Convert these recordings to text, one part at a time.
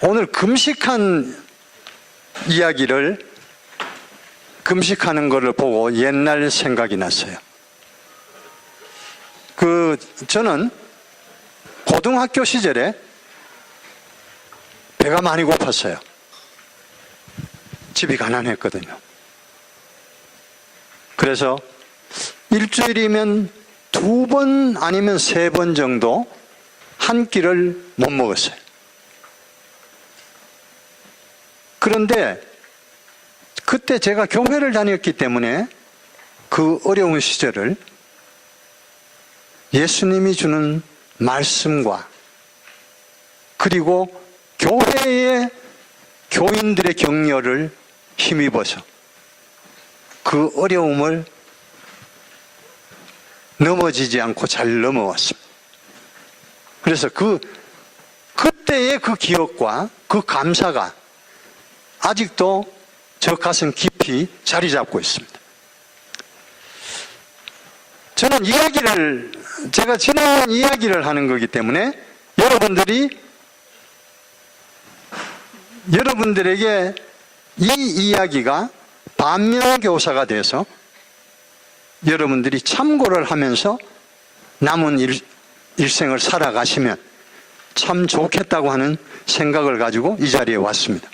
오늘 금식한 이야기를, 금식하는 것을 보고 옛날 생각이 났어요. 저는 고등학교 시절에 배가 많이 고팠어요. 집이 가난했거든요. 그래서 일주일이면 2번 아니면 3번 정도 한 끼를 못 먹었어요. 그런데 그때 제가 교회를 다녔기 때문에 그 어려운 시절을 예수님이 주는 말씀과 그리고 교회의 교인들의 격려를 힘입어서 그 어려움을 넘어지지 않고 잘 넘어왔습니다. 그래서 그때의 그 기억과 그 감사가 아직도 저 가슴 깊이 자리 잡고 있습니다. 저는 제가 지나온 이야기를 하는 거기 때문에 여러분들에게 이 이야기가 반면교사가 돼서 여러분들이 참고를 하면서 남은 일생을 살아가시면 참 좋겠다고 하는 생각을 가지고 이 자리에 왔습니다.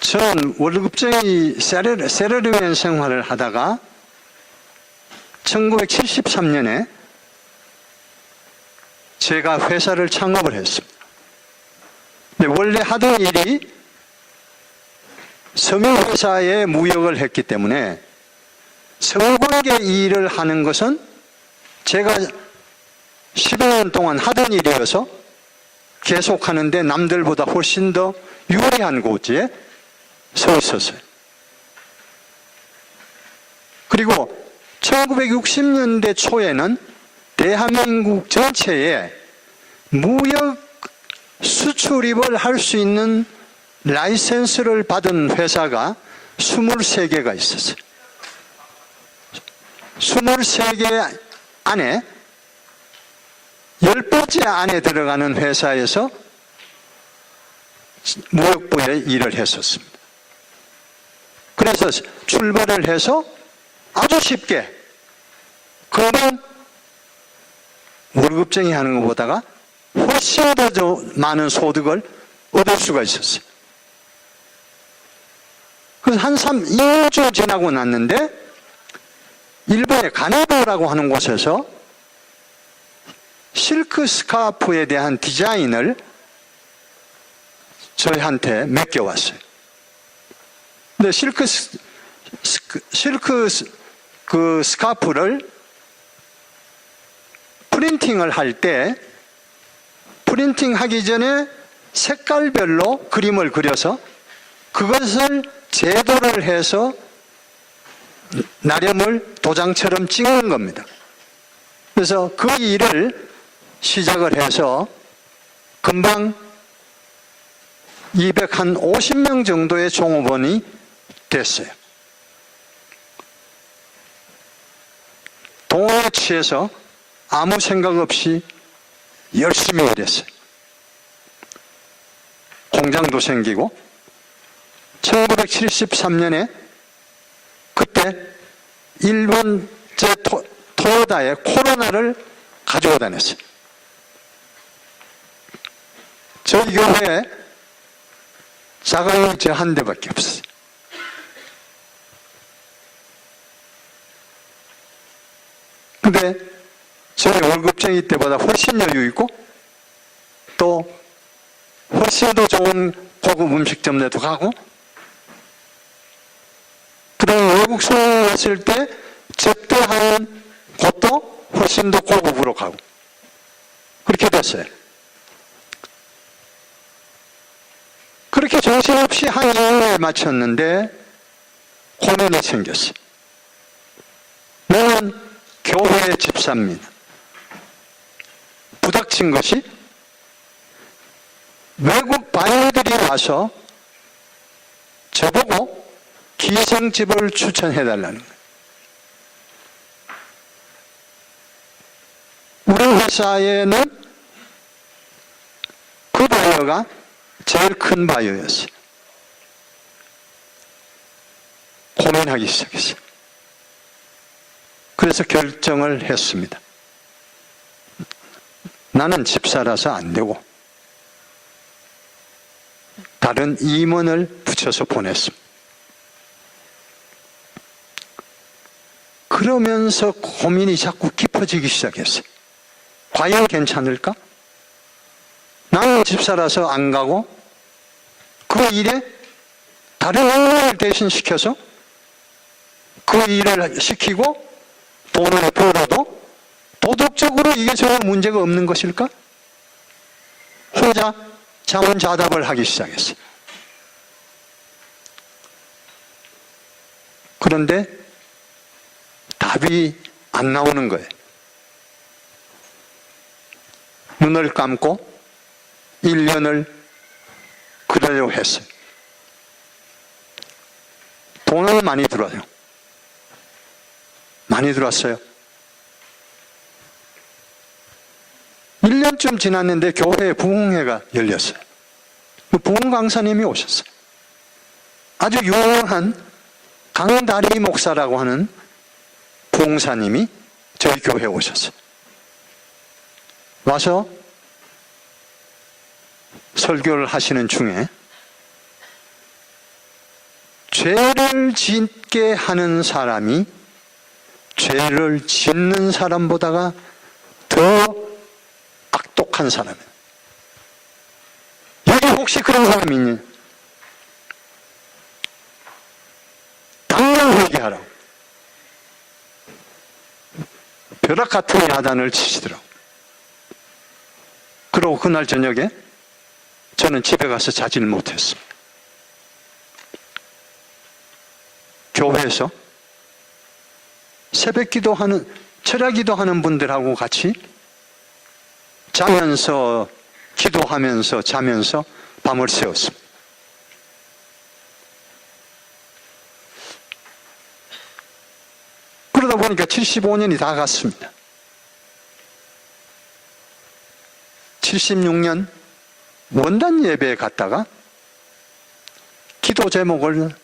저는 월급쟁이 세러리맨 생활을 하다가 1973년에 제가 회사를 창업을 했습니다. 근데 원래 하던 일이 섬유회사에 무역을 했기 때문에 성관계 일을 하는 것은 제가 15년 동안 하던 일이어서 계속하는데 남들보다 훨씬 더 유리한 곳에 서 있었어요. 그리고 1960년대 초에는 대한민국 전체에 무역 수출입을 할 수 있는 라이센스를 받은 회사가 23개가 있었어요. 23개 안에 10번째 안에 들어가는 회사에서 무역부에 일을 했었습니다. 그래서 출발을 해서 아주 쉽게 금방 월급쟁이 하는 것보다가 훨씬 더 많은 소득을 얻을 수가 있었어요. 그래서 한 2주 지나고 났는데 일본의 가네부라고 하는 곳에서 실크 스카프에 대한 디자인을 저희한테 맡겨왔어요. 근데 실크 스카프를 프린팅을 할 때 프린팅 하기 전에 색깔별로 그림을 그려서 그것을 제도를 해서 나렴을 도장처럼 찍는 겁니다. 그래서 그 일을 시작을 해서 금방 250명 정도의 종업원이 됐어요. 동호회 취해서 아무 생각 없이 열심히 일했어요. 공장도 생기고 1973년에 그때 일본 토요다에 코로나를 가지고 다녔어요. 저희 교회에 자가용이 저 한 대밖에 없어요. 근데 저희 월급쟁이 때보다 훨씬 여유 있고 또 훨씬 더 좋은 고급 음식점에도 가고 그다음에 외국 수행 왔을 때 접대하는 곳도 훨씬 더 고급으로 가고 그렇게 됐어요. 그렇게 정신없이 한 2년에 마쳤는데 고난이 생겼어요. 나는 교회의 집사입니다. 부닥친 것이 외국 바이들이 와서 저보고 기생집을 추천해달라는 거예요. 우리 회사에는 그 바이어가 제일 큰 바이어였어요. 고민하기 시작했어요. 그래서 결정을 했습니다. 나는 집사라서 안 되고 다른 임원을 붙여서 보냈습니다. 그러면서 고민이 자꾸 깊어지기 시작했어요. 과연 괜찮을까? 나는 집사라서 안 가고 그 일에 다른 임원을 대신 시켜서 그 일을 시키고 돈을 벌어도 도덕적으로 이게 전혀 문제가 없는 것일까? 혼자 자문자답을 하기 시작했어요. 그런데 답이 안 나오는 거예요. 눈을 감고 1년을 그러려고 했어요. 돈은 많이 들어요. 많이 들었어요. 1년쯤 지났는데 교회에 부흥회가 열렸어요. 부흥 강사님이 오셨어요. 아주 유명한 강다리 목사라고 하는 부흥사님이 저희 교회에 오셨어요. 와서 설교를 하시는 중에 죄를 짓게 하는 사람이 죄를 짓는 사람보다가 더 악독한 사람이에요. 여기 혹시 그런 사람이 있니? 당장 회개하라고. 벼락 같은 야단을 치시더라고. 그러고 그날 저녁에 저는 집에 가서 자지를 못했습니다. 교회에서 새벽 기도하는, 철야 기도하는 분들하고 같이 자면서, 기도하면서, 자면서 밤을 새웠습니다. 그러다 보니까 75년이 다 갔습니다. 76년 원단 예배에 갔다가 기도 제목을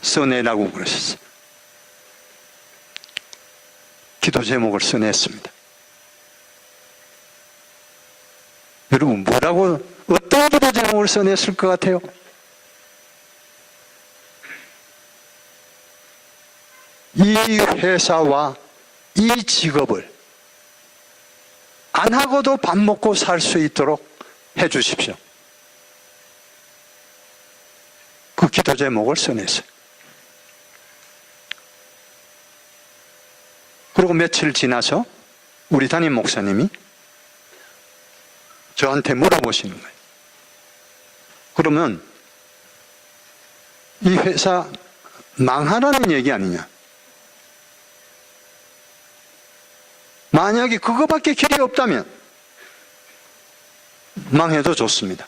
써내라고 그러셨어요. 기도 제목을 써냈습니다. 여러분, 뭐라고, 어떤 기도 제목을 써냈을 것 같아요? 이 회사와 이 직업을 안 하고도 밥 먹고 살 수 있도록 해 주십시오. 그 기도 제목을 써냈어요. 그리고 며칠 지나서 우리 담임 목사님이 저한테 물어보시는 거예요. 그러면 이 회사 망하라는 얘기 아니냐? 만약에 그거밖에 길이 없다면 망해도 좋습니다.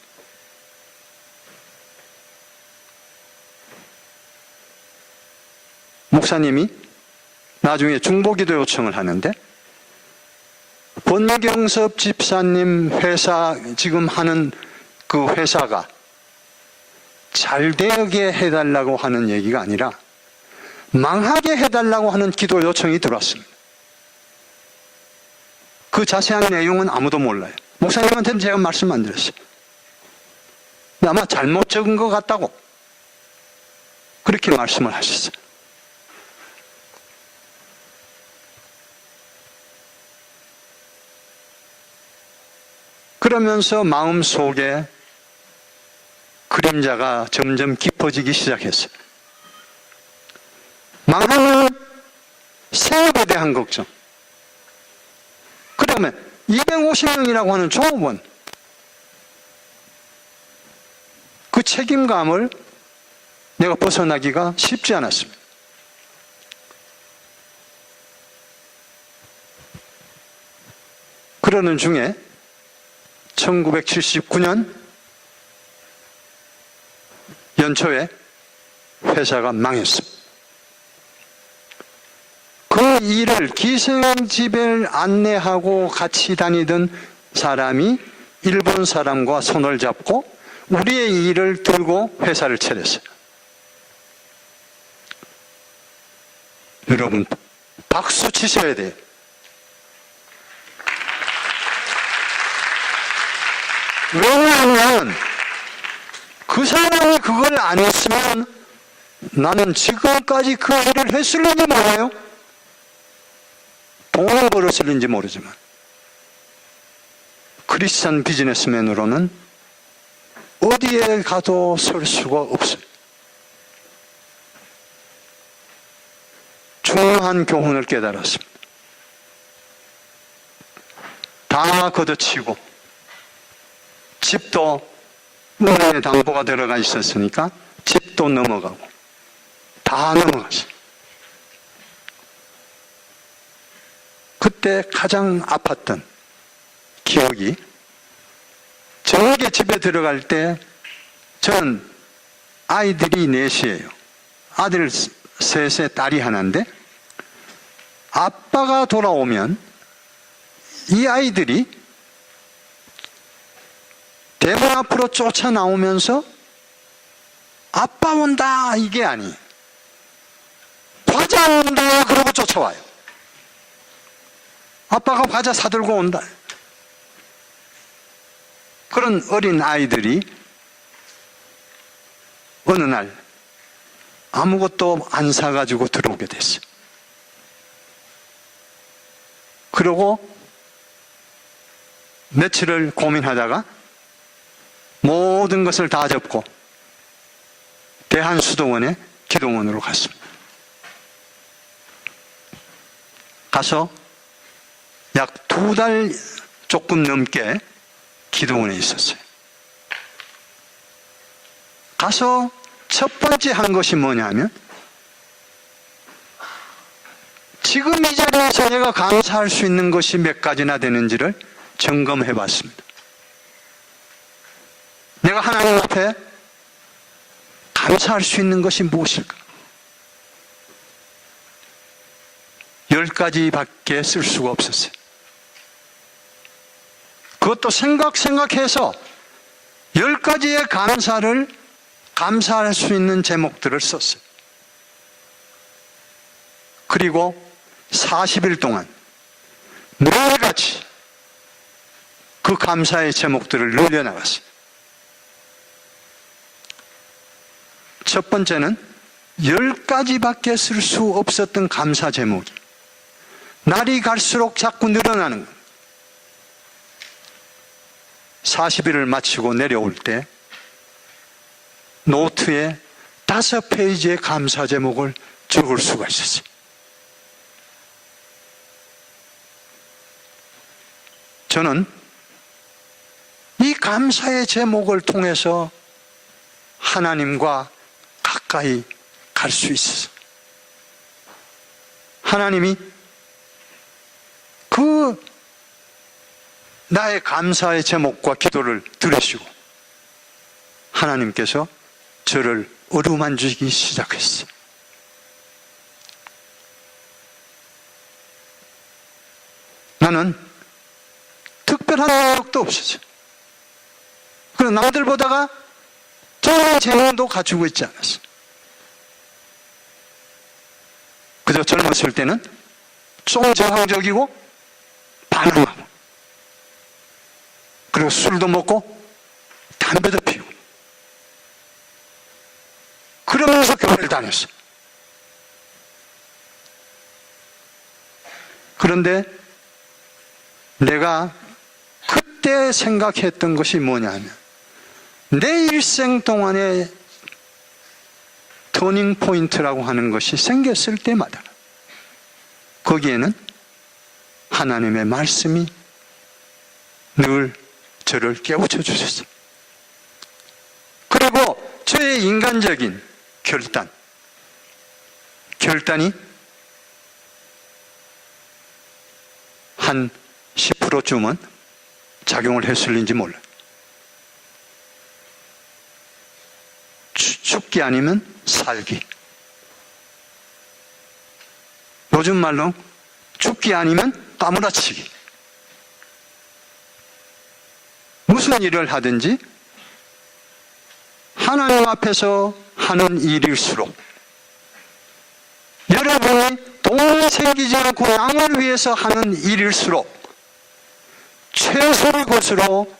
목사님이 나중에 중보기도 요청을 하는데 권경섭 집사님 회사 지금 하는 그 회사가 잘 되게 해달라고 하는 얘기가 아니라 망하게 해달라고 하는 기도 요청이 들어왔습니다. 그 자세한 내용은 아무도 몰라요. 목사님한테는 제가 말씀 안 드렸어요. 아마 잘못 적은 것 같다고 그렇게 말씀을 하셨어요. 그러면서 마음속에 그림자가 점점 깊어지기 시작했어요. 망하는 사업에 대한 걱정. 그 다음에 250명이라고 하는 종업원. 그 책임감을 내가 벗어나기가 쉽지 않았습니다. 그러는 중에 1979년 연초에 회사가 망했습니다. 그 일을 기생집을 안내하고 같이 다니던 사람이 일본 사람과 손을 잡고 우리의 일을 들고 회사를 차렸어요. 여러분, 박수 치셔야 돼요. 왜냐하면 그 사람이 그걸 안 했으면 나는 지금까지 그 일을 했을는지 몰라요. 돈을 벌었을는지 모르지만 크리스찬 비즈니스맨으로는 어디에 가도 설 수가 없어요. 중요한 교훈을 깨달았습니다. 다 걷어치고 집도 은행에 담보가 들어가 있었으니까 집도 넘어가고 다 넘어갔어요. 그때 가장 아팠던 기억이, 저녁에 집에 들어갈 때 저는 아이들이 넷이에요. 아들 셋에 딸이 하나인데 아빠가 돌아오면 이 아이들이 대문 앞으로 쫓아 나오면서 아빠 온다 이게 아니에요. 과자 온다 그러고 쫓아와요. 아빠가 과자 사들고 온다. 그런 어린 아이들이 어느 날 아무것도 안 사가지고 들어오게 됐어요. 그러고 며칠을 고민하다가 모든 것을 다 접고 대한수도원의 기도원으로 갔습니다. 가서 약 2달 조금 넘게 기도원에 있었어요. 가서 첫 번째 한 것이 뭐냐면 지금 이 자리에서 내가 감사할 수 있는 것이 몇 가지나 되는지를 점검해 봤습니다. 내가 하나님 앞에 감사할 수 있는 것이 무엇일까? 10가지밖에 쓸 수가 없었어요. 그것도 생각해서 10가지의 감사할 수 있는 제목들을 썼어요. 그리고 40일 동안 매일같이 그 감사의 제목들을 늘려나갔어요. 첫 번째는 10가지밖에 쓸 수 없었던 감사 제목이 날이 갈수록 자꾸 늘어나는 것. 40일을 마치고 내려올 때 노트에 5페이지의 감사 제목을 적을 수가 있었어요. 저는 이 감사의 제목을 통해서 하나님과 가까이 갈 수 있었어요. 하나님이 그 나의 감사의 제목과 기도를 들으시고 하나님께서 저를 어루만지기 시작했어요. 나는 특별한 능력도 없었어요. 그리고 남들보다가 좋은 재능도 가지고 있지 않았어요. 그저 젊었을 때는 좀 저항적이고 반항하고 그리고 술도 먹고 담배도 피우고 그러면서 교회를 다녔어요. 그런데 내가 그때 생각했던 것이 뭐냐면 내 일생 동안에 터닝 포인트라고 하는 것이 생겼을 때마다 거기에는 하나님의 말씀이 늘 저를 깨우쳐 주셨어요. 그리고 저의 인간적인 결단이 한 10%쯤은 작용을 했을는지 몰라요. 죽기 아니면 살기. 요즘 말로 죽기 아니면 까무라치기. 무슨 일을 하든지 하나님 앞에서 하는 일일수록, 여러분이 돈 생기지 않고 남을 위해서 하는 일일수록 최소의 것으로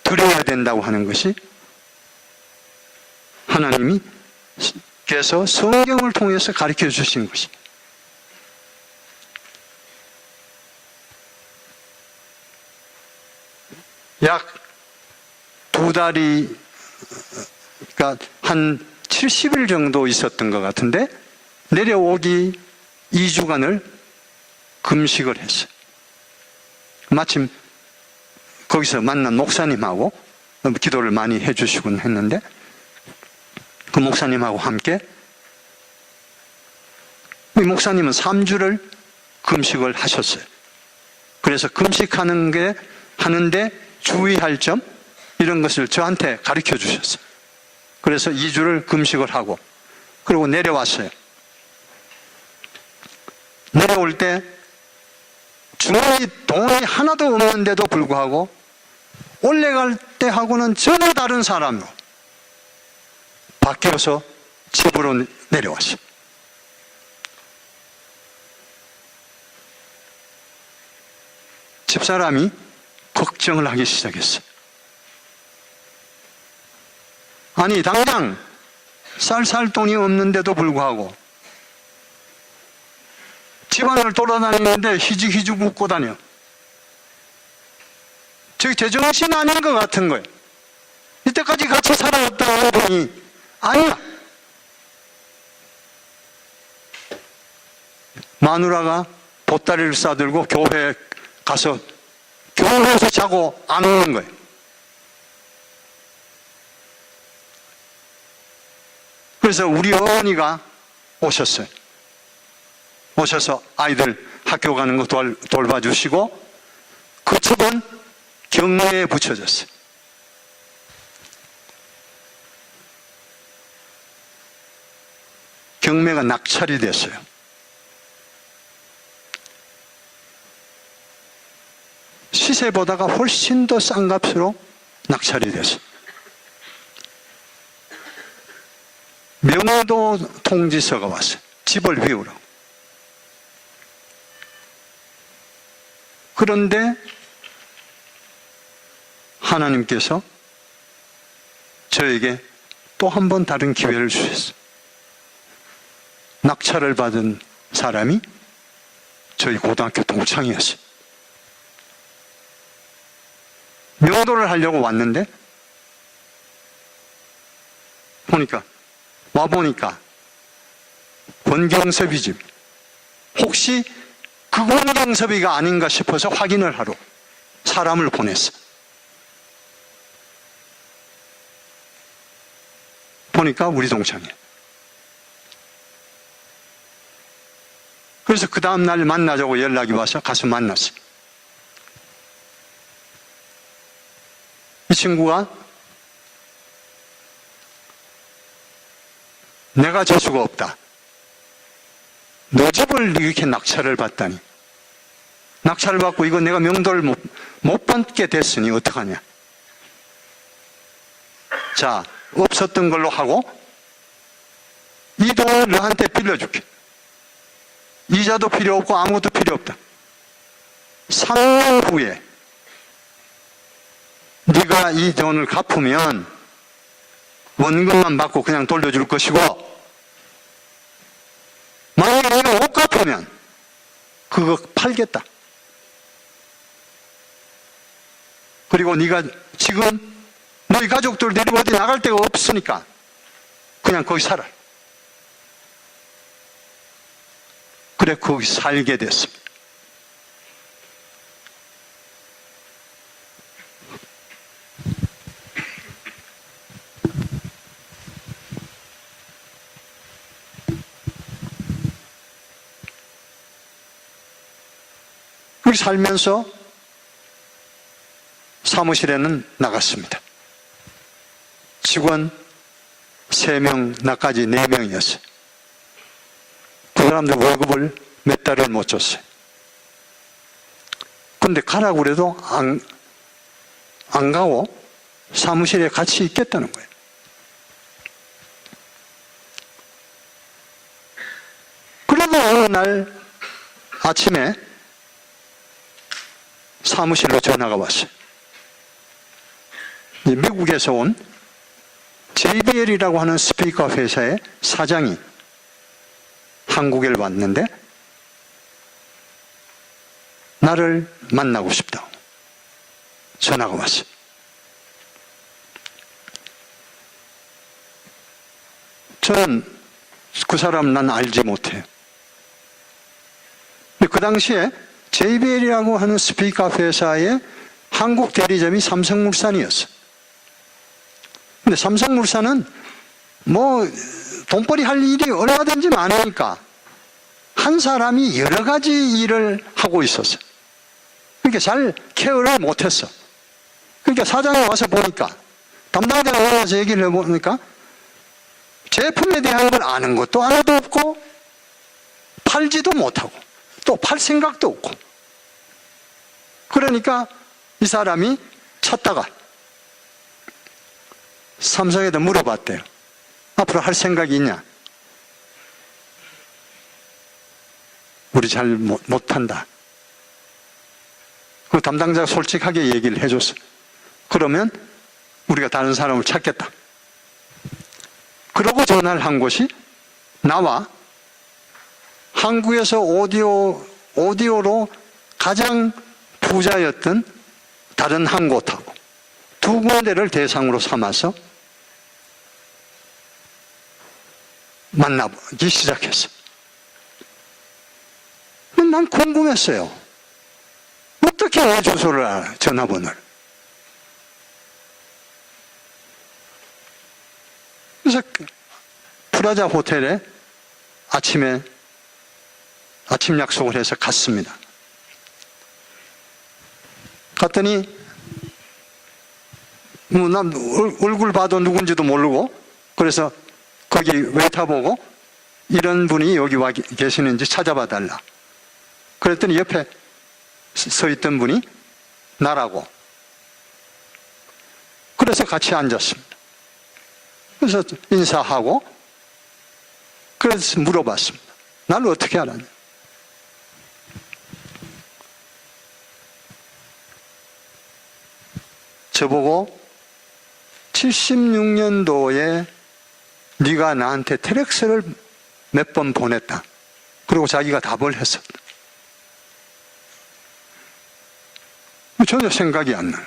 드려야 된다고 하는 것이 하나님께서 성경을 통해서 가르쳐 주신 것이. 약 2달이, 그러니까 한 70일 정도 있었던 것 같은데, 내려오기 2주간을 금식을 했어요. 마침 거기서 만난 목사님하고 기도를 많이 해주시곤 했는데, 그 목사님하고 함께, 이 목사님은 3주를 금식을 하셨어요. 그래서 금식하는 하는데 주의할 점, 이런 것을 저한테 가르쳐 주셨어요. 그래서 2주를 금식을 하고, 그리고 내려왔어요. 내려올 때 주머니 돈이 하나도 없는데도 불구하고 올라갈 때하고는 전혀 다른 사람으로 바뀌어서 집으로 내려왔어요. 집사람이 걱정을 하기 시작했어요. 아니, 당장 쌀 돈이 없는데도 불구하고 집안을 돌아다니는데 희죽희죽 웃고 다녀. 저기 제정신 아닌 것 같은 거예요. 이때까지 같이 살아왔던 분이 아니야. 마누라가 보따리를 싸들고 교회에 가서 교회에서 자고 안 오는 거예요. 그래서 우리 어머니가 오셨어요. 오셔서 아이들 학교 가는 거 돌봐주시고, 그 첩은 경매에 붙여졌어요. 경매가 낙찰이 됐어요. 시세보다가 훨씬 더 싼 값으로 낙찰이 됐어요. 명도 통지서가 왔어요. 집을 비우라고. 그런데 하나님께서 저에게 또 한 번 다른 기회를 주셨어요. 낙찰을 받은 사람이 저희 고등학교 동창이었어요. 명도를 하려고 왔는데 와보니까 권경섭이 집. 혹시 그 권경섭이가 아닌가 싶어서 확인을 하러 사람을 보냈어. 보니까 우리 동창이에요. 그래서 그 다음날 만나자고 연락이 와서 가서 만났어요. 이 친구가 내가 재수가 없다. 너 집을 이렇게 낙찰을 받다니. 낙찰을 받고 이거 내가 명도를 못 받게 됐으니 어떡하냐. 자, 없었던 걸로 하고 이 돈을 너한테 빌려줄게. 이자도 필요 없고 아무것도 필요 없다. 3년 후에 네가 이 돈을 갚으면 원금만 받고 그냥 돌려줄 것이고, 만약에 네가 못 갚으면 그거 팔겠다. 그리고 네가 지금 너희 가족들 데리고 어디 나갈 데가 없으니까 그냥 거기 살아. 그래, 거기 살게 됐습니다. 그렇게 살면서 사무실에는 나갔습니다. 직원 3명, 나까지 4명이었어요. 그 사람들 월급을 몇 달을 못 줬어요. 근데 가라고 그래도 안 가고 사무실에 같이 있겠다는 거예요. 그래도 어느 날 아침에 사무실로 전화가 왔어요. 미국에서 온 JBL이라고 하는 스피커 회사의 사장이 한국에 왔는데 나를 만나고 싶다고 전화가 왔어요. 저는 그 사람 난 알지 못해요. 근데 그 당시에 JBL이라고 하는 스피커 회사의 한국 대리점이 삼성물산이었어요. 근데 삼성물산은 뭐 돈벌이 할 일이 얼마든지 많으니까 한 사람이 여러 가지 일을 하고 있었어요. 그러니까 잘 케어를 못했어. 그러니까 사장이 와서 보니까, 담당자가 와서 얘기를 해보니까 제품에 대한 걸 아는 것도 하나도 없고 팔지도 못하고 또 팔 생각도 없고, 그러니까 이 사람이 찾다가 삼성에다 물어봤대요. 앞으로 할 생각이 있냐? 우리 잘 못 판다. 그 담당자가 솔직하게 얘기를 해줬어. 그러면 우리가 다른 사람을 찾겠다. 그러고 전화를 한 곳이 나와 한국에서 오디오로 가장 부자였던 다른 한 곳하고 두 군데를 대상으로 삼아서 만나기 시작했어. 난 궁금했어요. 어떻게 내 주소를 알아, 전화번호를. 그래서 프라자 호텔에 아침에 아침 약속을 해서 갔습니다. 갔더니 난 얼굴 봐도 누군지도 모르고, 그래서 거기 웨이터 보고 이런 분이 여기 와 계시는지 찾아봐 달라. 그랬더니 옆에 서 있던 분이 나라고. 그래서 같이 앉았습니다. 그래서 인사하고, 그래서 물어봤습니다. 나를 어떻게 알았냐? 저보고 76년도에 네가 나한테 텔엑스를 몇 번 보냈다. 그리고 자기가 답을 했었다. 전혀 생각이 안 나요.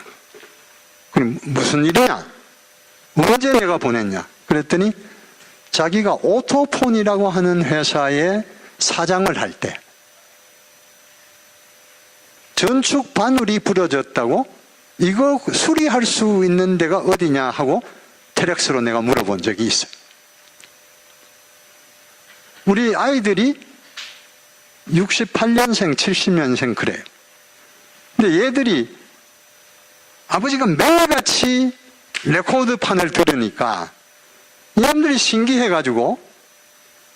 그럼 무슨 일이냐? 언제 내가 보냈냐? 그랬더니 자기가 오토폰이라고 하는 회사의 사장을 할 때 전축 바늘이 부러졌다고 이거 수리할 수 있는 데가 어디냐 하고 텔엑스로 내가 물어본 적이 있어요. 우리 아이들이 68년생, 70년생 그래요. 근데 얘들이 아버지가 매일같이 레코드판을 들으니까 얘들이 신기해가지고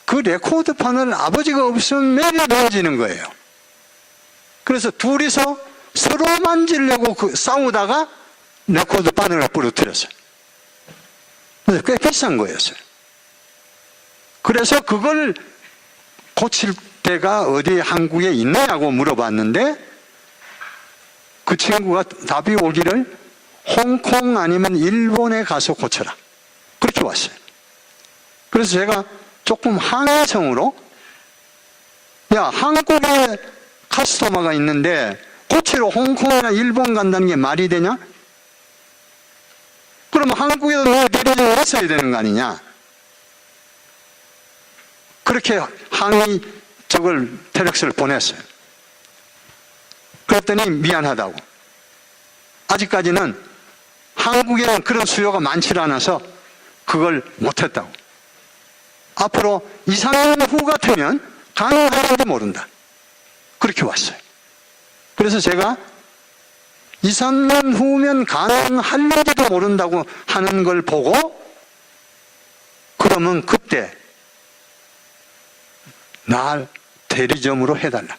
그 레코드판을 아버지가 없으면 매일 넣어지는 거예요. 그래서 둘이서 서로 만지려고 싸우다가 레코드판을 부러뜨렸어요. 그래서 꽤 비싼 거였어요. 그래서 그걸 고칠 데가 어디 한국에 있느냐고 물어봤는데 그 친구가 답이 오기를 홍콩 아니면 일본에 가서 고쳐라. 그렇게 왔어요. 그래서 제가 조금 항의성으로, 야, 한국에 카스토머가 있는데 고치러 홍콩이나 일본 간다는 게 말이 되냐? 그러면 한국에도 너 데려다 왔어야 되는 거 아니냐? 그렇게 항의 저걸 텔엑스를 보냈어요. 그랬더니 미안하다고. 아직까지는 한국에는 그런 수요가 많지 않아서 그걸 못했다고. 앞으로 2, 3년 후 같으면 가능할지도 모른다. 그렇게 왔어요. 그래서 제가 2, 3년 후면 가능할지도 모른다고 하는 걸 보고 그러면 그때 날 대리점으로 해달라.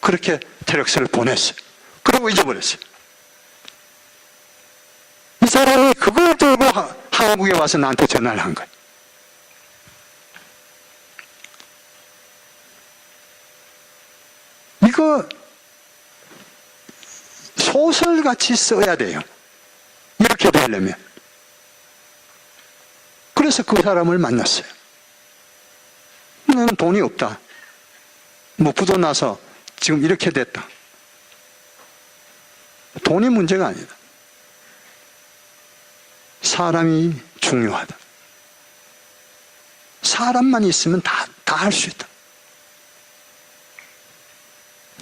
그렇게 테렉스를 보냈어요. 그리고 잊어버렸어요. 이 사람이 그걸 들고 한국에 와서 나한테 전화를 한 거예요. 이거 소설같이 써야 돼요. 이렇게 되려면. 그래서 그 사람을 만났어요. 나는 돈이 없다. 뭐 부도 나서 지금 이렇게 됐다. 돈이 문제가 아니다. 사람이 중요하다. 사람만 있으면 다 할 수 있다.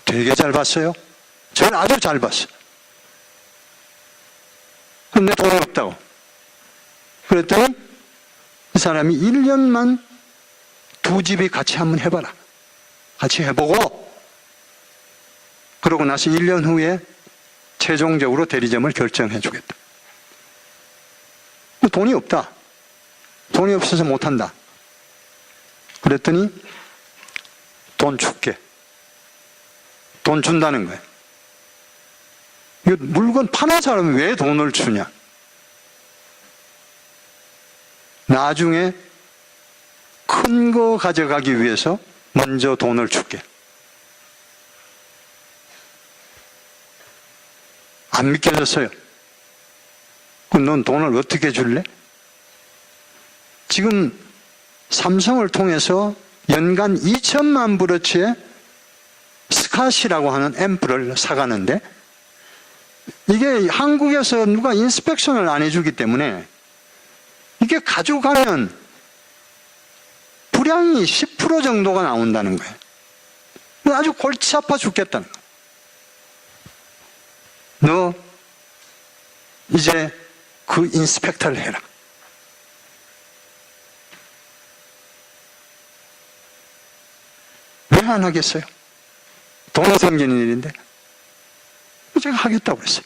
되게 잘 봤어요. 저는 아주 잘 봤어요. 근데 돈이 없다고. 그랬더니 이 사람이 1년만 두 집이 같이 한번 해봐라. 같이 해보고 그러고 나서 1년 후에 최종적으로 대리점을 결정해 주겠다. 돈이 없다. 돈이 없어서 못한다. 그랬더니 돈 줄게. 돈 준다는 거예요. 이거 물건 파는 사람이 왜 돈을 주냐? 나중에 큰 거 가져가기 위해서 먼저 돈을 줄게. 안 믿겨졌어요. 그럼 넌 돈을 어떻게 줄래? 지금 삼성을 통해서 연간 2천만 브러치의 스캇이라고 하는 앰프를 사가는데 이게 한국에서 누가 인스펙션을 안 해주기 때문에 이게 가져가면 불량이 10% 정도가 나온다는 거예요. 아주 골치 아파 죽겠다는 거예요. 너 이제 그 인스펙터를 해라. 왜 안 하겠어요? 돈이 생기는 일인데 제가 하겠다고 했어요.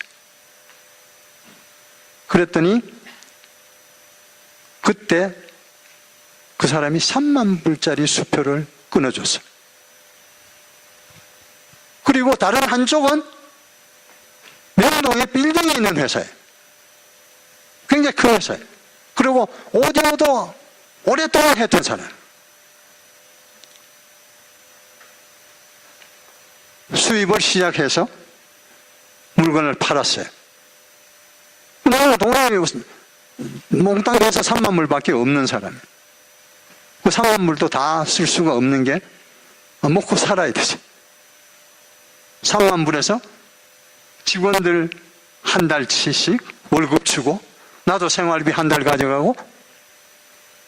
그랬더니 그때 그 사람이 3만 불짜리 수표를 끊어줬어요. 그리고 다른 한쪽은 명동에 빌딩이 있는 회사예요. 굉장히 큰 회사예요. 그리고 오디오도 오랫동안 했던 사람. 수입을 시작해서 물건을 팔았어요. 나는 돈이 몽땅 해서 3만 불밖에 없는 사람이에요. 그 3만 불도 다 쓸 수가 없는 게 먹고 살아야 되죠. 3만 불에서 직원들 한 달치씩 월급 주고 나도 생활비 한 달 가져가고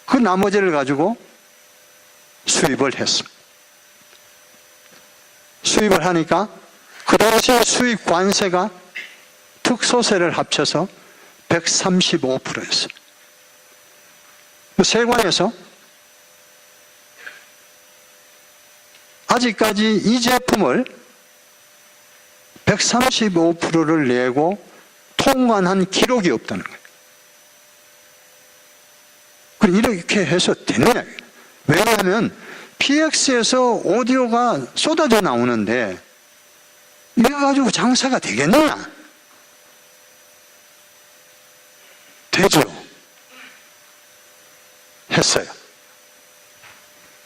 그 나머지를 가지고 수입을 했어. 수입을 하니까 그 당시에 수입 관세가 특소세를 합쳐서 135%였어요. 세관에서 아직까지 이 제품을 135%를 내고 통관한 기록이 없다는 거예요. 그럼 이렇게 해서 되느냐? 왜냐하면 PX에서 오디오가 쏟아져 나오는데 이거 가지고 장사가 되겠느냐? 되죠. 했어요.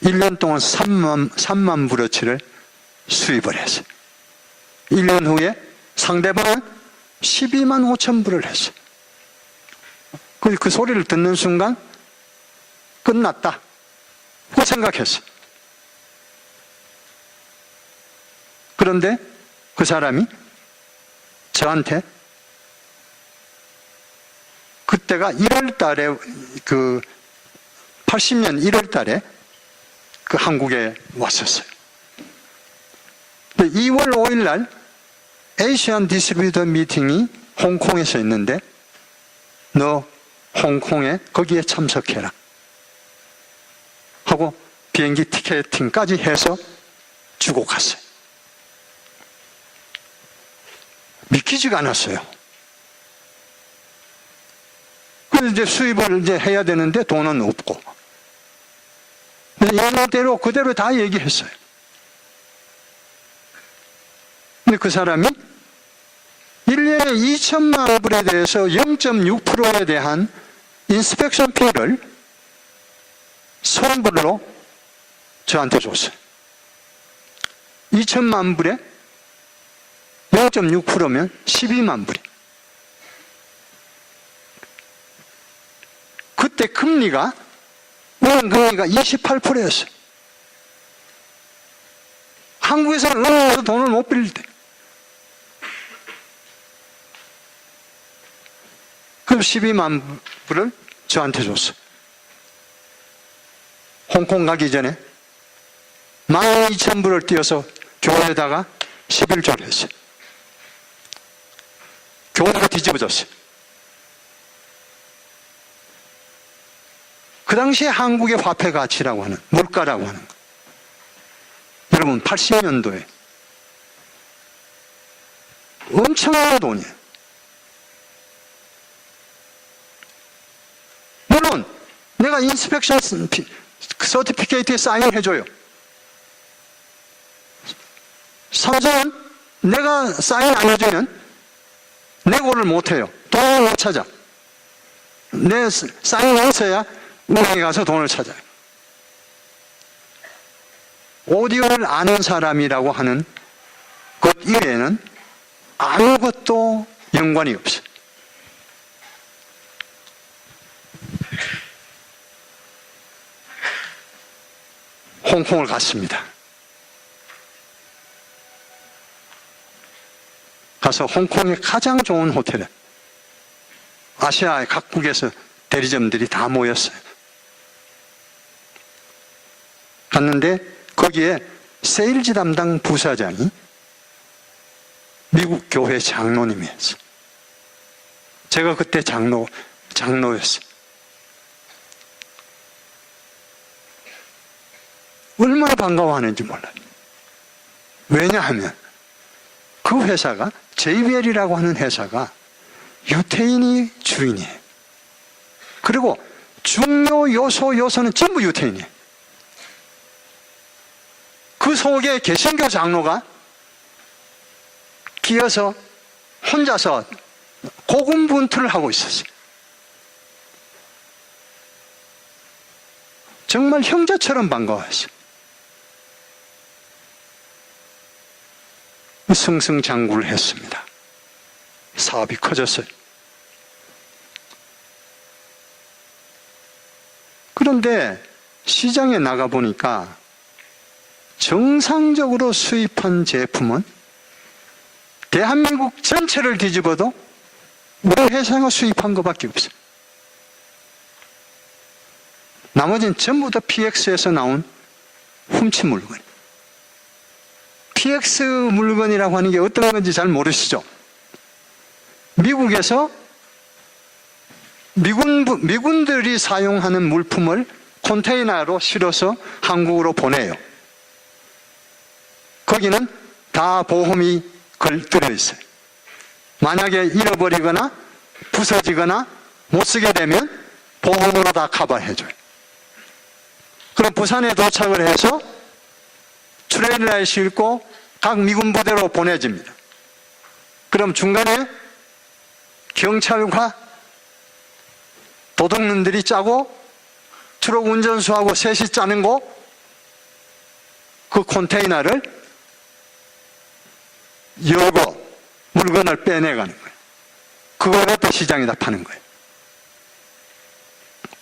1년 동안 3만 브러치를 수입을 했어요. 1년 후에 상대방은 12만 5천 불을 했어요. 그 소리를 듣는 순간 끝났다. 그 생각했어요. 그런데 그 사람이 저한테 그때가 1월 달에 80년 1월 달에 한국에 왔었어요. 2월 5일 날 에이시안 디스트리뷰터 미팅이 홍콩에서 있는데 너 홍콩에 거기에 참석해라 하고 비행기 티켓팅까지 해서 주고 갔어요. 믿기지가 않았어요. 그래서 이제 수입을 이제 해야 되는데 돈은 없고. 예명대로 그대로 다 얘기했어요. 근데 그 사람이 1년에 2천만 불에 대해서 0.6%에 대한 인스펙션 피를 선불로 저한테 줬어요. 2천만 불에 0.6%면 12만 불이. 그때 금리가, 은행 금리가 28%였어요. 한국에서는 은행에서 돈을 못 빌릴 때. 그럼 12만 불을 저한테 줬어요. 홍콩 가기 전에 12,000불을 띄어서 교회에다가 11조를 했어요. 교회가 뒤집어졌어요. 그 당시에 한국의 화폐 가치라고 하는, 물가라고 하는 거. 여러분, 80년도에 엄청난 돈이에요. 물론 내가 인스펙션 서티피케이트에 사인해줘요. 삼성은 내가 사인 안 해주면 내고를 못해요. 돈을 못 찾아. 내 사인을 했어야 은행에 가서 돈을 찾아요. 오디오를 아는 사람이라고 하는 것 이외에는 아무것도 연관이 없어요. 홍콩을 갔습니다. 가서 홍콩의 가장 좋은 호텔에 아시아의 각국에서 대리점들이 다 모였어요. 갔는데 거기에 세일즈 담당 부사장이 미국 교회 장로님이었어요. 제가 그때 장로였어요. 얼마나 반가워하는지 몰라요. 왜냐하면 그 회사가, JBL이라고 하는 회사가 유태인이 주인이에요. 그리고 중요 요소는 전부 유태인이에요. 그 속에 개신교 장로가 끼어서 혼자서 고군분투를 하고 있었어요. 정말 형제처럼 반가워했어요. 승승장구를 했습니다. 사업이 커졌어요. 그런데 시장에 나가보니까 정상적으로 수입한 제품은 대한민국 전체를 뒤집어도 우리 회사가 수입한 것밖에 없어요. 나머지는 전부 다 PX에서 나온 훔친 물건. PX 물건이라고 하는 게 어떤 건지 잘 모르시죠? 미국에서 미군들이 사용하는 물품을 컨테이너로 실어서 한국으로 보내요. 거기는 다 보험이 들어있어요. 만약에 잃어버리거나 부서지거나 못 쓰게 되면 보험으로 다 커버해줘요. 그럼 부산에 도착을 해서 트레일러에 싣고 각 미군 부대로 보내집니다. 그럼 중간에 경찰과 도둑놈들이 짜고 트럭 운전수하고 셋이 짜는 거, 그 컨테이너를 열고 물건을 빼내가는 거예요. 그걸 갖다 시장에다 파는 거예요.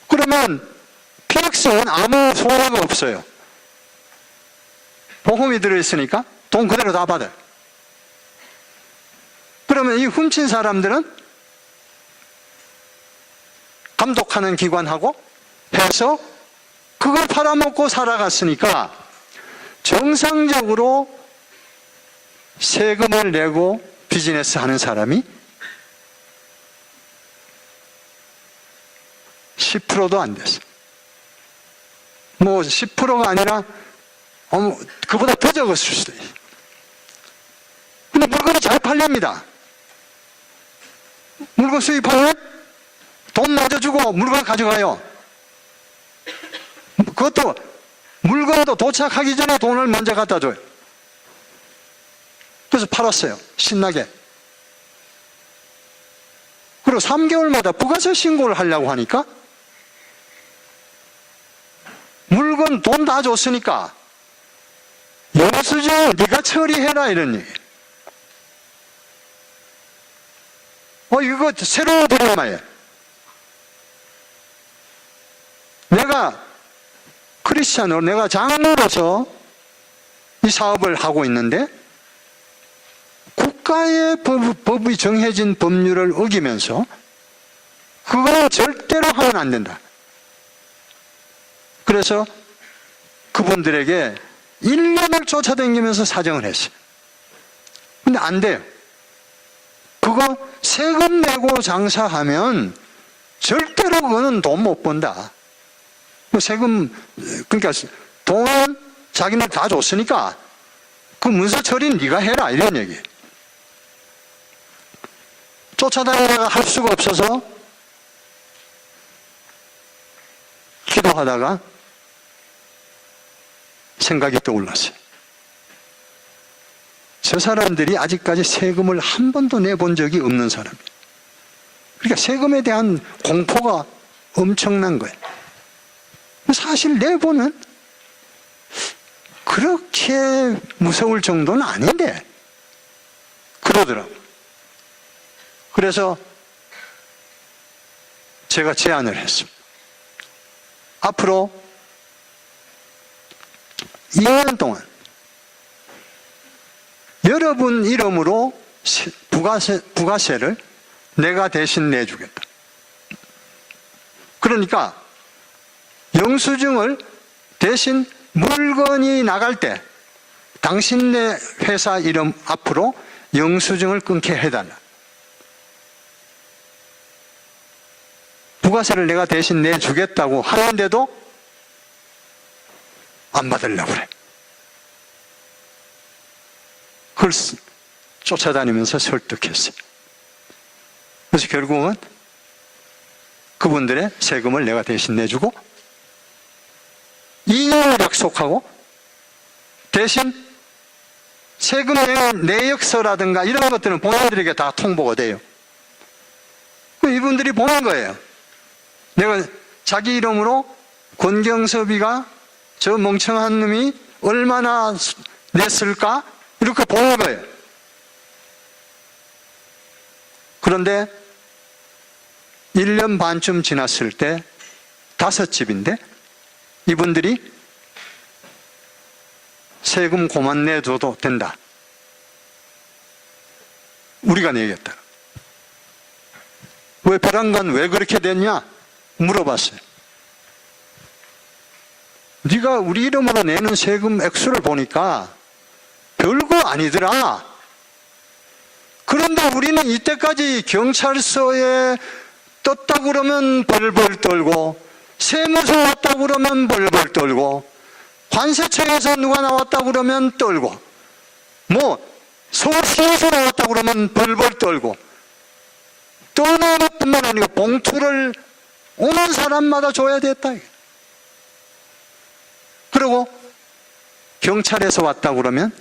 그러면 PX는 아무 소리가 없어요. 보험이 들어있으니까 돈 그대로 다 받아요. 그러면 이 훔친 사람들은 감독하는 기관하고 해서 그걸 팔아먹고 살아갔으니까 정상적으로 세금을 내고 비즈니스 하는 사람이 10%도 안 됐어요. 뭐 10%가 아니라 그보다 더 적었을 수도 있어요. 근데 물건이 잘 팔립니다. 물건 수입하면 돈 맞아주고 물건 가져가요. 그것도 물건도 도착하기 전에 돈을 먼저 갖다 줘요. 그래서 팔았어요. 신나게. 그리고 3개월마다 부가세 신고를 하려고 하니까 물건 돈 다 줬으니까 영수증 네가 처리해라 이런 얘기. 이거 새로운 드라마예요. 내가 크리스찬으로, 내가 장로로서 이 사업을 하고 있는데 국가의 법이 정해진 법률을 어기면서 그거 절대로 하면 안 된다. 그래서 그분들에게 1년을 쫓아다니면서 사정을 했어요. 근데 안 돼요. 그거 세금 내고 장사하면 절대로 그거는 돈 못 번다. 세금, 그러니까 돈은 자기네 다 줬으니까 그 문서 처리는 네가 해라 이런 얘기. 쫓아다니다가 할 수가 없어서 기도하다가 생각이 떠올랐어요. 저 사람들이 아직까지 세금을 한 번도 내본 적이 없는 사람이에요. 그러니까 세금에 대한 공포가 엄청난 거예요. 사실 내보는 그렇게 무서울 정도는 아닌데 그러더라고요. 그래서 제가 제안을 했습니다. 앞으로 2년 동안 여러분 이름으로 부가세를 내가 대신 내주겠다. 그러니까 영수증을 대신 물건이 나갈 때 당신네 회사 이름 앞으로 영수증을 끊게 해달라. 부가세를 내가 대신 내주겠다고 하는데도 안 받으려고 그래. 그걸 쫓아다니면서 설득했어요. 그래서 결국은 그분들의 세금을 내가 대신 내주고 2년을 약속하고 대신 세금 내역서라든가 이런 것들은 본인들에게 다 통보가 돼요. 이분들이 보는 거예요. 내가 자기 이름으로 권경섭이가 저 멍청한 놈이 얼마나 냈을까? 이렇게 보는 거예요. 그런데 1년 반쯤 지났을 때 5집인데 이분들이 세금 그만 내줘도 된다. 우리가 내겠다. 왜 벼랑간 왜 그렇게 됐냐? 물어봤어요. 네가 우리 이름으로 내는 세금 액수를 보니까 별거 아니더라. 그런데 우리는 이때까지 경찰서에 떴다 그러면 벌벌 떨고 세무서 왔다 그러면 벌벌 떨고 관세청에서 누가 나왔다 그러면 떨고 서울시에서 나왔다 그러면 벌벌 떨고 떠나는 것뿐만 아니고 봉투를 오는 사람마다 줘야 됐다. 그리고 경찰에서 왔다 그러면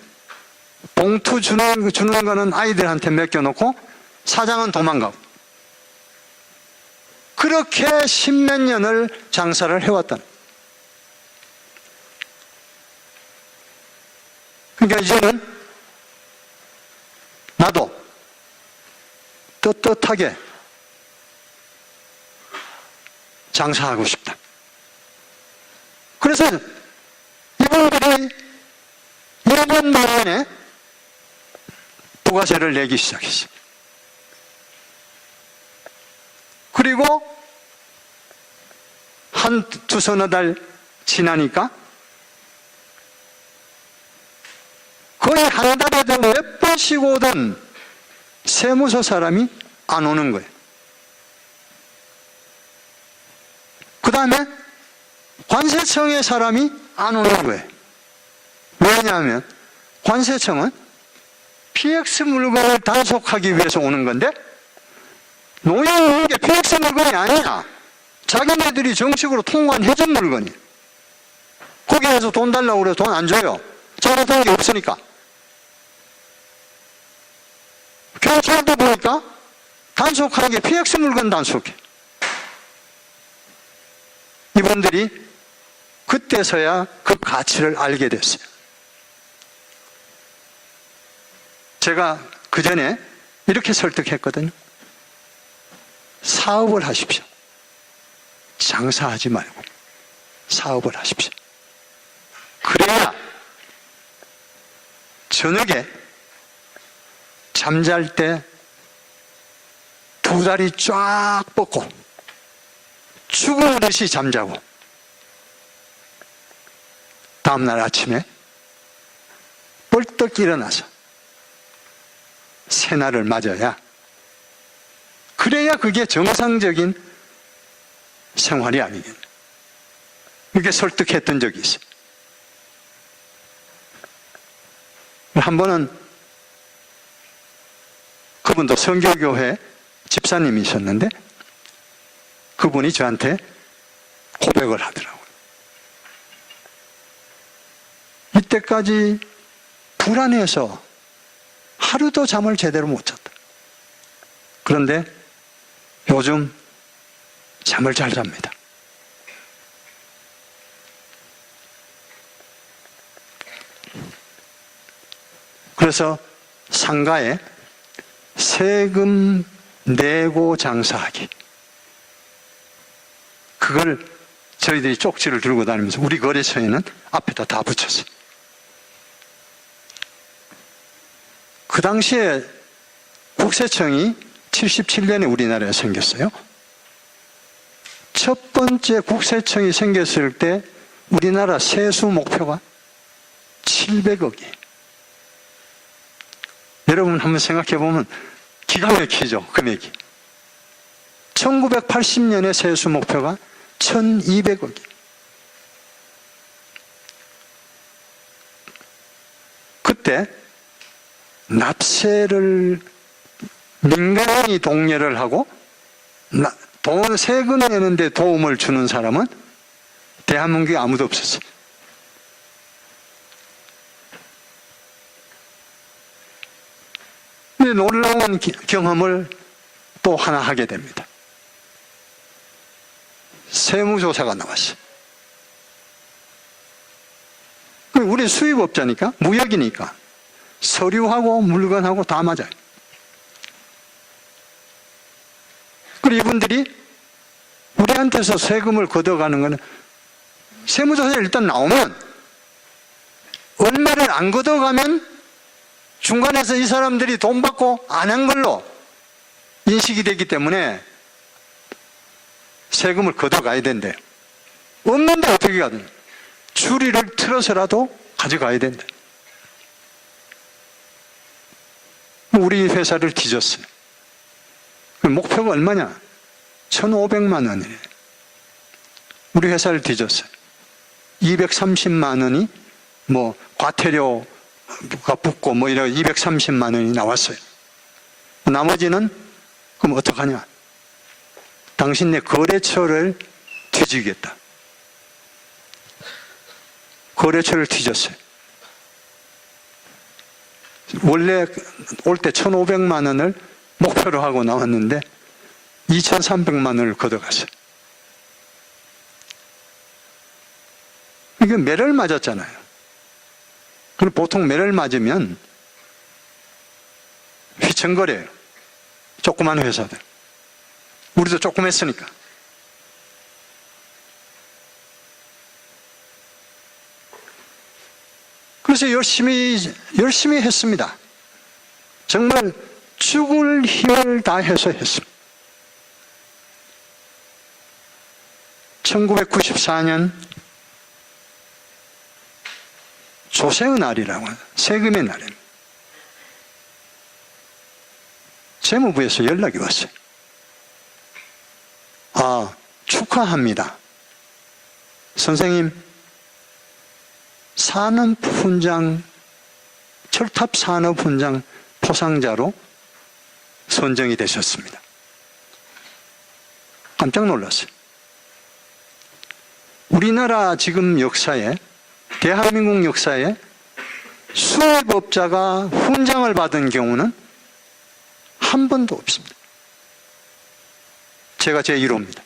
봉투 주는 거는 아이들한테 맡겨놓고 사장은 도망가고 그렇게 십몇 년을 장사를 해왔다. 그러니까 이제는 나도 떳떳하게 장사하고 싶다. 그래서 이분들이 1년 만에 부가세를 내기 시작했어요. 그리고 두서너 달 지나니까 거의 한 달에도 몇 번씩 오던 세무서 사람이 안 오는 거예요. 그 다음에 관세청의 사람이 안 오는 거예요. 왜냐하면 관세청은 PX 물건을 단속하기 위해서 오는 건데 노예는 게 PX 물건이 아니야. 자기네들이 정식으로 통관해준 물건이에요. 거기에서 돈 달라고 그래서 돈 안 줘요. 잘못한 게 없으니까. 경찰도 보니까 단속하는 게 PX 물건 단속해. 이분들이 그때서야 그 가치를 알게 됐어요. 제가 그 전에 이렇게 설득했거든요. 사업을 하십시오. 장사하지 말고 사업을 하십시오. 그래야 저녁에 잠잘 때 두 다리 쫙 뻗고 죽은 듯이 잠자고 다음날 아침에 벌떡 일어나서 새날을 맞아야, 그래야 그게 정상적인 생활이 아니겠네. 이렇게 설득했던 적이 있어요. 한 번은 그분도 선교교회 집사님이셨는데 그분이 저한테 고백을 하더라고요. 이때까지 불안해서 하루도 잠을 제대로 못 잤다. 그런데 요즘 잠을 잘 잡니다. 그래서 상가에 세금 내고 장사하기, 그걸 저희들이 쪽지를 들고 다니면서 우리 거래처에는 앞에다 다 붙였어요. 그 당시에 국세청이 77년에 우리나라에 생겼어요. 첫 번째 국세청이 생겼을 때 우리나라 세수 목표가 700억이에요. 여러분 한번 생각해 보면 기가 막히죠, 금액이. 1980년에 세수 목표가 1200억이에요. 그때 납세를 민간인이 독려를 하고 돈 세금 내는데 도움을 주는 사람은 대한민국에 아무도 없었어요. 근데 놀라운 경험을 또 하나 하게 됩니다. 세무조사가 나왔어요. 우리 수입업자니까, 무역이니까 서류하고 물건하고 다 맞아요. 그리고 이분들이 우리한테서 세금을 걷어가는 거는 세무조사에 일단 나오면 얼마를 안 걷어가면 중간에서 이 사람들이 돈 받고 안 한 걸로 인식이 되기 때문에 세금을 걷어가야 된대요. 없는데 어떻게 가든 추리를 틀어서라도 가져가야 된대. 우리 회사를 뒤졌어요. 목표가 얼마냐? 1,500만 원이래. 우리 회사를 뒤졌어요. 230만 원이 뭐 과태료가 붙고 뭐 이런 230만 원이 나왔어요. 나머지는 그럼 어떡하냐? 당신네 거래처를 뒤지겠다. 거래처를 뒤졌어요. 원래 올 때 1,500만 원을 목표로 하고 나왔는데 2,300만 원을 걷어갔어요. 이게 매를 맞았잖아요. 그리고 보통 매를 맞으면 휘청거려요. 조그만 회사들. 우리도 조그맸으니까. 그래서 열심히 했습니다. 정말 죽을 힘을 다해서 했습니다. 1994년 조세의 날이라고 해요. 세금의 날입니다. 재무부에서 연락이 왔어요. 아, 축하합니다. 선생님, 산업훈장, 철탑산업훈장 포상자로 선정이 되셨습니다. 깜짝 놀랐어요. 우리나라 지금 역사에 대한민국 역사에 수의법자가 훈장을 받은 경우는 한 번도 없습니다. 제가 제1호입니다.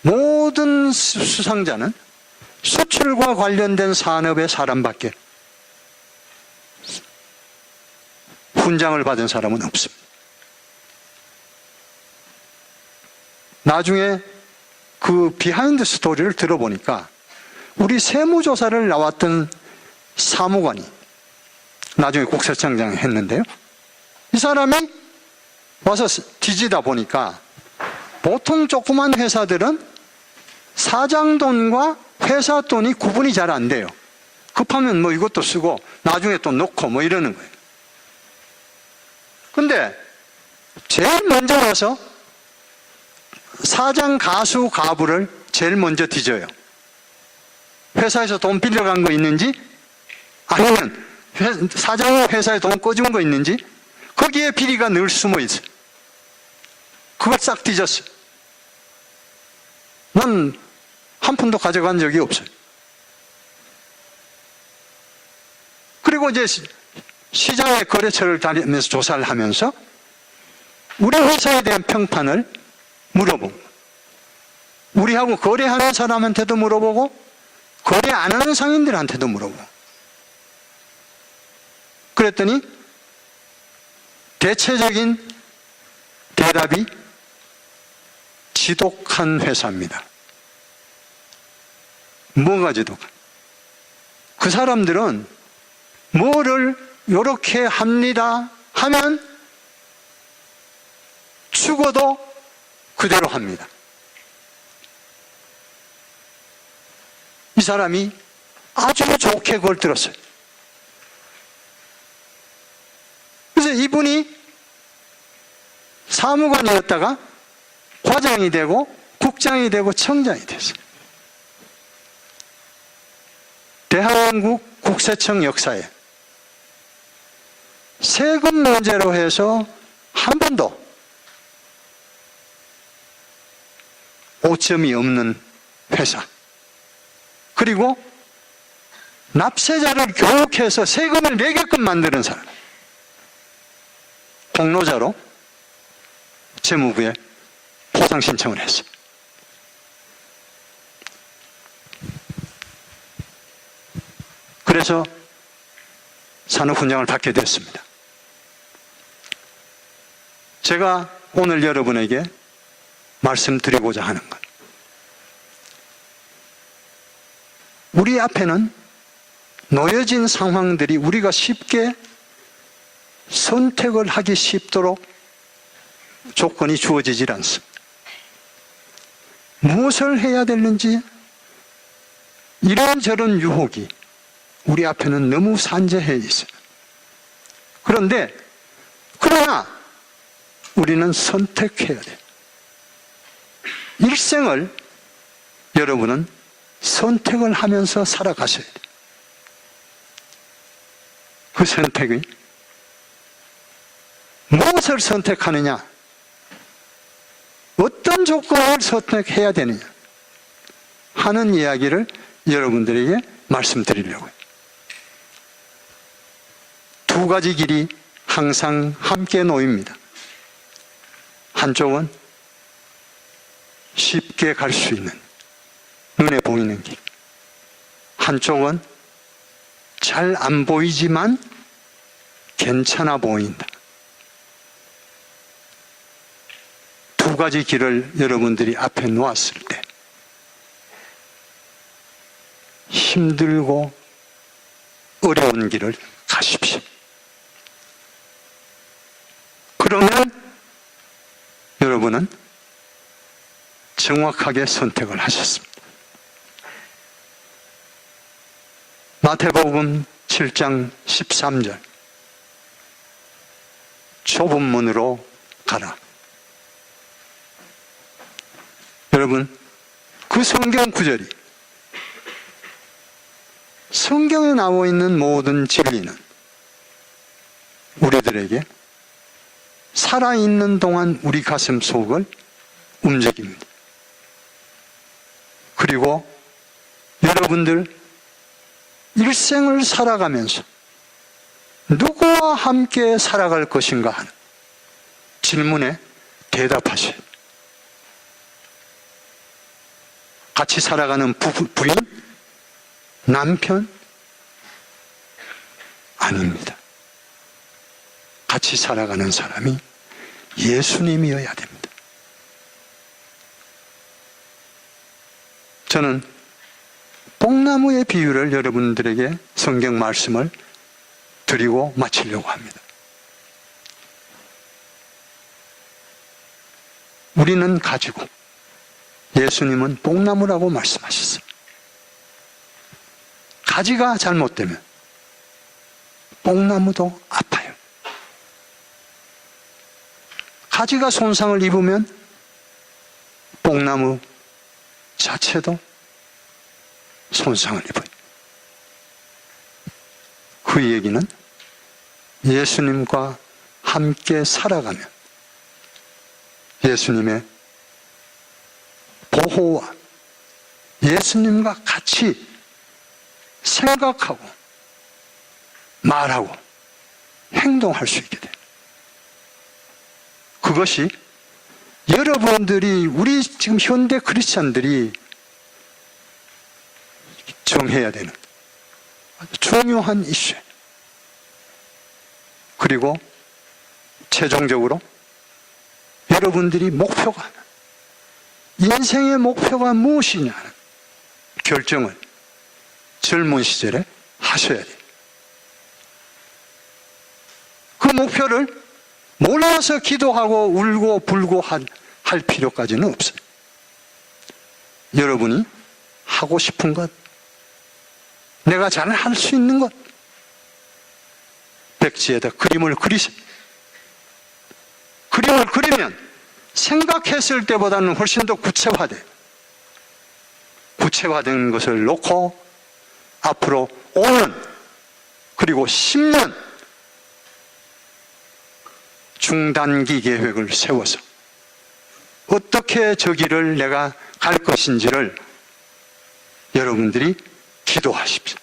모든 수상자는 수출과 관련된 산업의 사람밖에 훈장을 받은 사람은 없습니다. 나중에 그 비하인드 스토리를 들어보니까 우리 세무조사를 나왔던 사무관이 나중에 국세청장 했는데요. 이 사람이 와서 뒤지다 보니까 보통 조그만 회사들은 사장 돈과 회사 돈이 구분이 잘 안 돼요. 급하면 뭐 이것도 쓰고 나중에 또 넣고 뭐 이러는 거예요. 근데 제일 먼저 와서 사장 가수 가부를 제일 먼저 뒤져요. 회사에서 돈 빌려간 거 있는지, 아니면 사장이 회사에 돈 꿔준 거 있는지, 거기에 비리가 늘 숨어 있어요. 그걸 싹 뒤졌어요. 난 한 푼도 가져간 적이 없어요. 그리고 이제 시장의 거래처를 다니면서 조사를 하면서 우리 회사에 대한 평판을 물어보고, 우리하고 거래하는 사람한테도 물어보고, 거래 안 하는 상인들한테도 물어보고, 그랬더니 대체적인 대답이 지독한 회사입니다. 뭐가 지독한? 그 사람들은 뭐를 이렇게 합니다 하면 죽어도 그대로 합니다. 이 사람이 아주 좋게 그걸 들었어요. 그래서 이분이 사무관이었다가 과장이 되고 국장이 되고 청장이 됐어요. 대한민국 국세청 역사에 세금 문제로 해서 한 번도 오점이 없는 회사, 그리고 납세자를 교육해서 세금을 내게끔 만드는 사람, 공로자로 재무부에 포상 신청을 했어요. 그래서 산업훈장을 받게 됐습니다. 제가 오늘 여러분에게 말씀드리고자 하는 것, 우리 앞에는 놓여진 상황들이 우리가 쉽게 선택을 하기 쉽도록 조건이 주어지질 않습니다. 무엇을 해야 되는지 이런저런 유혹이 우리 앞에는 너무 산재해 있어요. 그러나 우리는 선택해야 돼요. 일생을 여러분은 선택을 하면서 살아가셔야 돼요. 그 선택이 무엇을 선택하느냐, 어떤 조건을 선택해야 되느냐 하는 이야기를 여러분들에게 말씀드리려고요. 두 가지 길이 항상 함께 놓입니다. 한쪽은 쉽게 갈 수 있는, 눈에 보이는 길. 한쪽은 잘 안 보이지만 괜찮아 보인다. 두 가지 길을 여러분들이 앞에 놓았을 때 힘들고 어려운 길을 가십시오. 그러면 여러분은 정확하게 선택을 하셨습니다. 마태복음 7장 13절, 좁은 문으로 가라. 여러분, 그 성경 구절이, 성경에 나와 있는 모든 진리는 우리들에게 살아있는 동안 우리 가슴 속을 움직입니다. 그리고 여러분들 일생을 살아가면서 누구와 함께 살아갈 것인가 하는 질문에 대답하셔야 돼요. 같이 살아가는 부인, 남편? 아닙니다. 같이 살아가는 사람이 예수님이어야 됩니다. 저는 뽕나무의 비유를 여러분들에게 성경 말씀을 드리고 마치려고 합니다. 우리는 가지고 예수님은 뽕나무라고 말씀하셨어요. 가지가 잘못되면 뽕나무도 아파요. 가지가 손상을 입으면 뽕나무 자체도 손상을 입어요. 그 얘기는 예수님과 함께 살아가면 예수님의 보호와 예수님과 같이 생각하고 말하고 행동할 수 있게 돼요. 그것이 여러분들이, 우리 지금 현대 크리스찬들이 정해야 되는 아주 중요한 이슈예요. 그리고 최종적으로 여러분들이 목표가, 인생의 목표가 무엇이냐는 결정을 젊은 시절에 하셔야 돼요. 그 목표를 몰라서 기도하고 울고 불고 할 필요까지는 없어요. 여러분이 하고 싶은 것, 내가 잘 할 수 있는 것, 백지에다 그림을 그리세요. 그림을 그리면 생각했을 때보다는 훨씬 더 구체화돼요. 구체화된 것을 놓고 앞으로 5년 그리고 10년 중단기 계획을 세워서 어떻게 저 길을 내가 갈 것인지를 여러분들이 기도하십시오.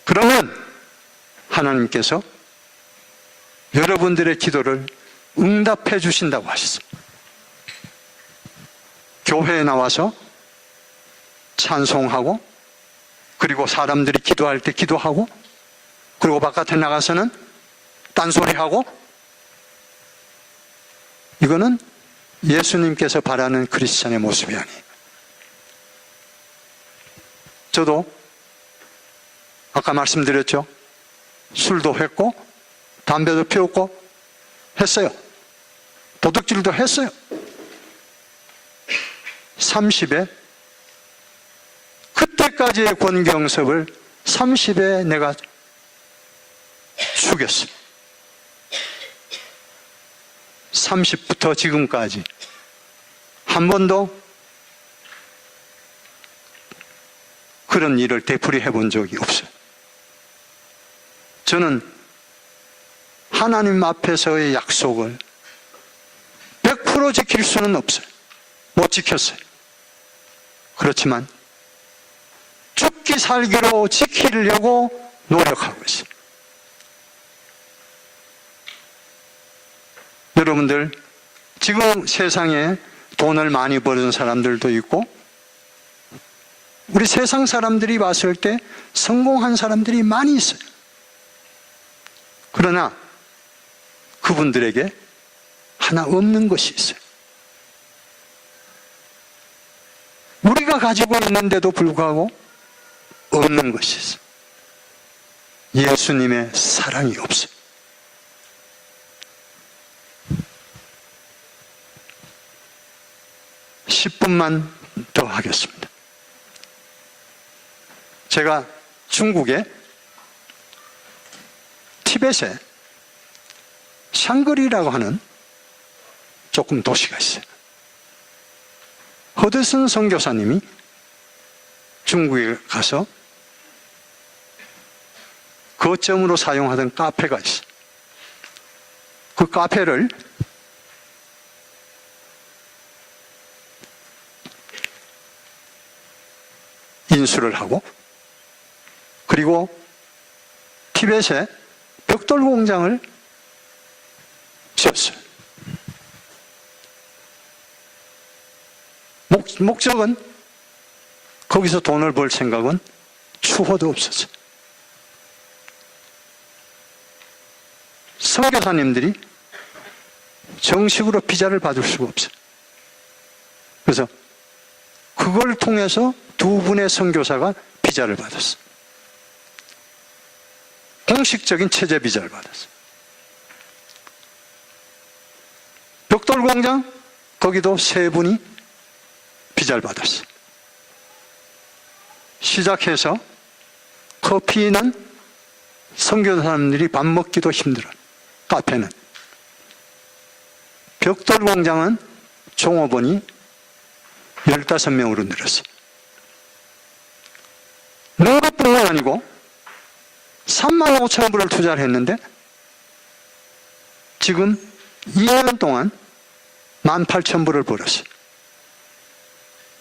그러면 하나님께서 여러분들의 기도를 응답해 주신다고 하셨어요. 교회에 나와서 찬송하고, 그리고 사람들이 기도할 때 기도하고, 그리고 바깥에 나가서는 딴소리하고, 이거는 예수님께서 바라는 크리스찬의 모습이 아니에요. 저도 아까 말씀드렸죠. 술도 했고 담배도 피웠고 했어요. 도둑질도 했어요. 30에 그때까지의 권경섭을 30에 내가 죽였어요. 30부터 지금까지 한 번도 그런 일을 되풀이해 본 적이 없어요. 저는 하나님 앞에서의 약속을 100% 지킬 수는 없어요. 못 지켰어요. 그렇지만 죽기 살기로 지키려고 노력하고 있어요. 여러분들, 지금 세상에 돈을 많이 버는 사람들도 있고, 우리 세상 사람들이 봤을 때 성공한 사람들이 많이 있어요. 그러나 그분들에게 하나 없는 것이 있어요. 우리가 가지고 있는데도 불구하고 없는 것이 있어요. 예수님의 사랑이 없어요. (10분만) 더 하겠습니다. 제가 중국에 티벳에 샹그리라고 하는 조금 도시가 있어요. 허드슨 선교사님이 중국에 가서 거점으로 사용하던 카페가 있어요. 그 카페를 인수를 하고, 그리고 티벳에 벽돌 공장을 지었어요. 목적은 거기서 돈을 벌 생각은 추호도 없었어요. 선교사님들이 정식으로 비자를 받을 수가 없어요. 그래서 그걸 통해서 두 분의 선교사가 비자를 받았어요. 공식적인 체제 비자를 받았어요. 벽돌 공장, 거기도 세 분이 비자를 받았어요. 시작해서 커피는 선교사님들이 밥 먹기도 힘들어요. 카페는. 벽돌 공장은 종업원이 15명으로 늘었어요. 는 것뿐만 아니고 3만 5천 불을 투자를 했는데 지금 2년 동안 18,000불을 벌었어요.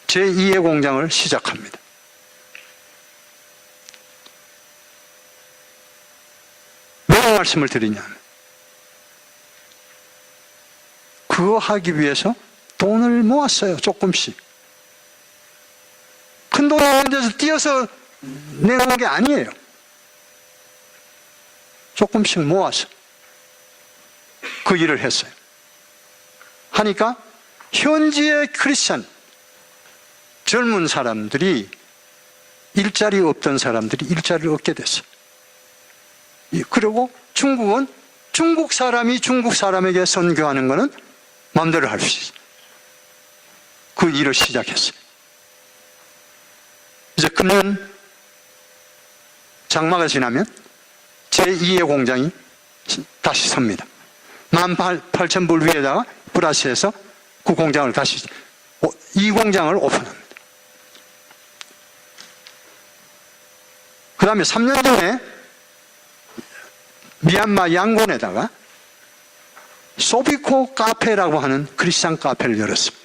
제2의 공장을 시작합니다. 왜 말씀을 드리냐면 그거 하기 위해서 돈을 모았어요. 조금씩. 큰 돈을 먼저 띄어서 내놓은 게 아니에요. 조금씩 모아서 그 일을 했어요. 하니까 현지의 크리스찬 젊은 사람들이 일자리 없던 사람들이 일자리를 얻게 됐어요. 그리고 중국은 중국 사람이 중국 사람에게 선교하는 것은 마음대로 할 수 있어요. 그 일을 시작했어요. 이제 금년 장마가 지나면 제2의 공장이 다시 섭니다. 18,000불 위에다가 플러스해서 그 공장을 다시 이 공장을 오픈합니다. 그 다음에 3년 전에 미얀마 양곤에다가 소비코 카페라고 하는 크리스찬 카페를 열었습니다.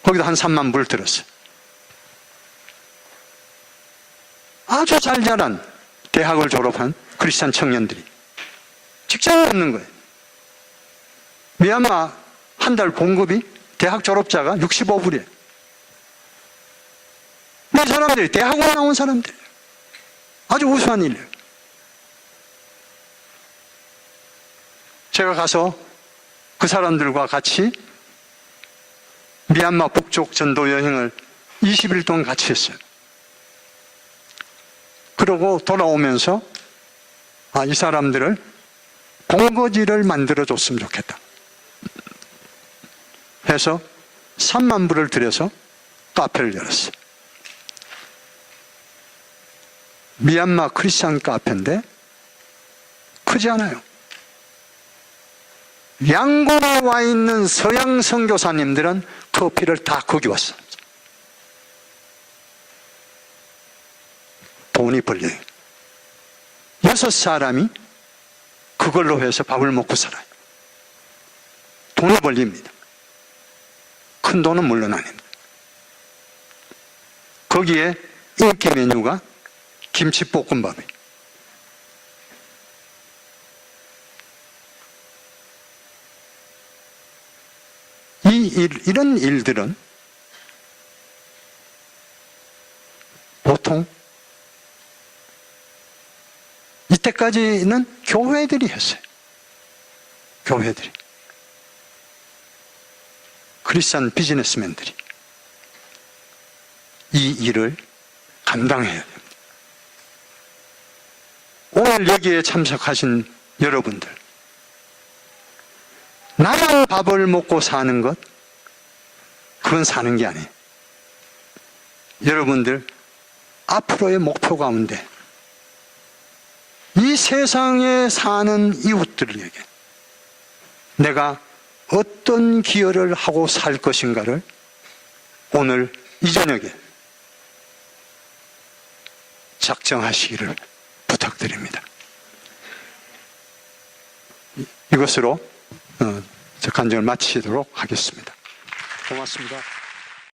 거기도 한 3만 불 들었어요. 아주 잘 자란 대학을 졸업한 크리스찬 청년들이 직장이 없는 거예요. 미얀마 한 달 봉급이 대학 졸업자가 65불이에요. 이 사람들이 대학원 나온 사람들이에요. 아주 우수한 일이에요. 제가 가서 그 사람들과 같이 미얀마 북쪽 전도 여행을 20일 동안 같이 했어요. 그러고 돌아오면서 이 사람들을 본거지를 만들어줬으면 좋겠다 해서 3만 불을 들여서 카페를 열었어요. 미얀마 크리스찬 카페인데 크지 않아요. 양곤에 와 있는 서양 선교사님들은 커피를 다 거기 왔어요. 돈이 벌려요. 6사람이 그걸로 해서 밥을 먹고 살아요. 돈이 벌립니다. 큰 돈은 물론 아닙니다. 거기에 인기 메뉴가 김치볶음밥이에요. 이런 일들은 보통 이때까지는 교회들이 했어요. 교회들이. 크리스찬 비즈니스맨들이 이 일을 감당해야 됩니다. 오늘 여기에 참석하신 여러분들, 나만 밥을 먹고 사는 것, 그건 사는 게 아니에요. 여러분들 앞으로의 목표 가운데 이 세상에 사는 이웃들에게 내가 어떤 기여를 하고 살 것인가를 오늘 이 저녁에 작정하시기를 부탁드립니다. 이것으로 간증을 마치도록 하겠습니다. 고맙습니다.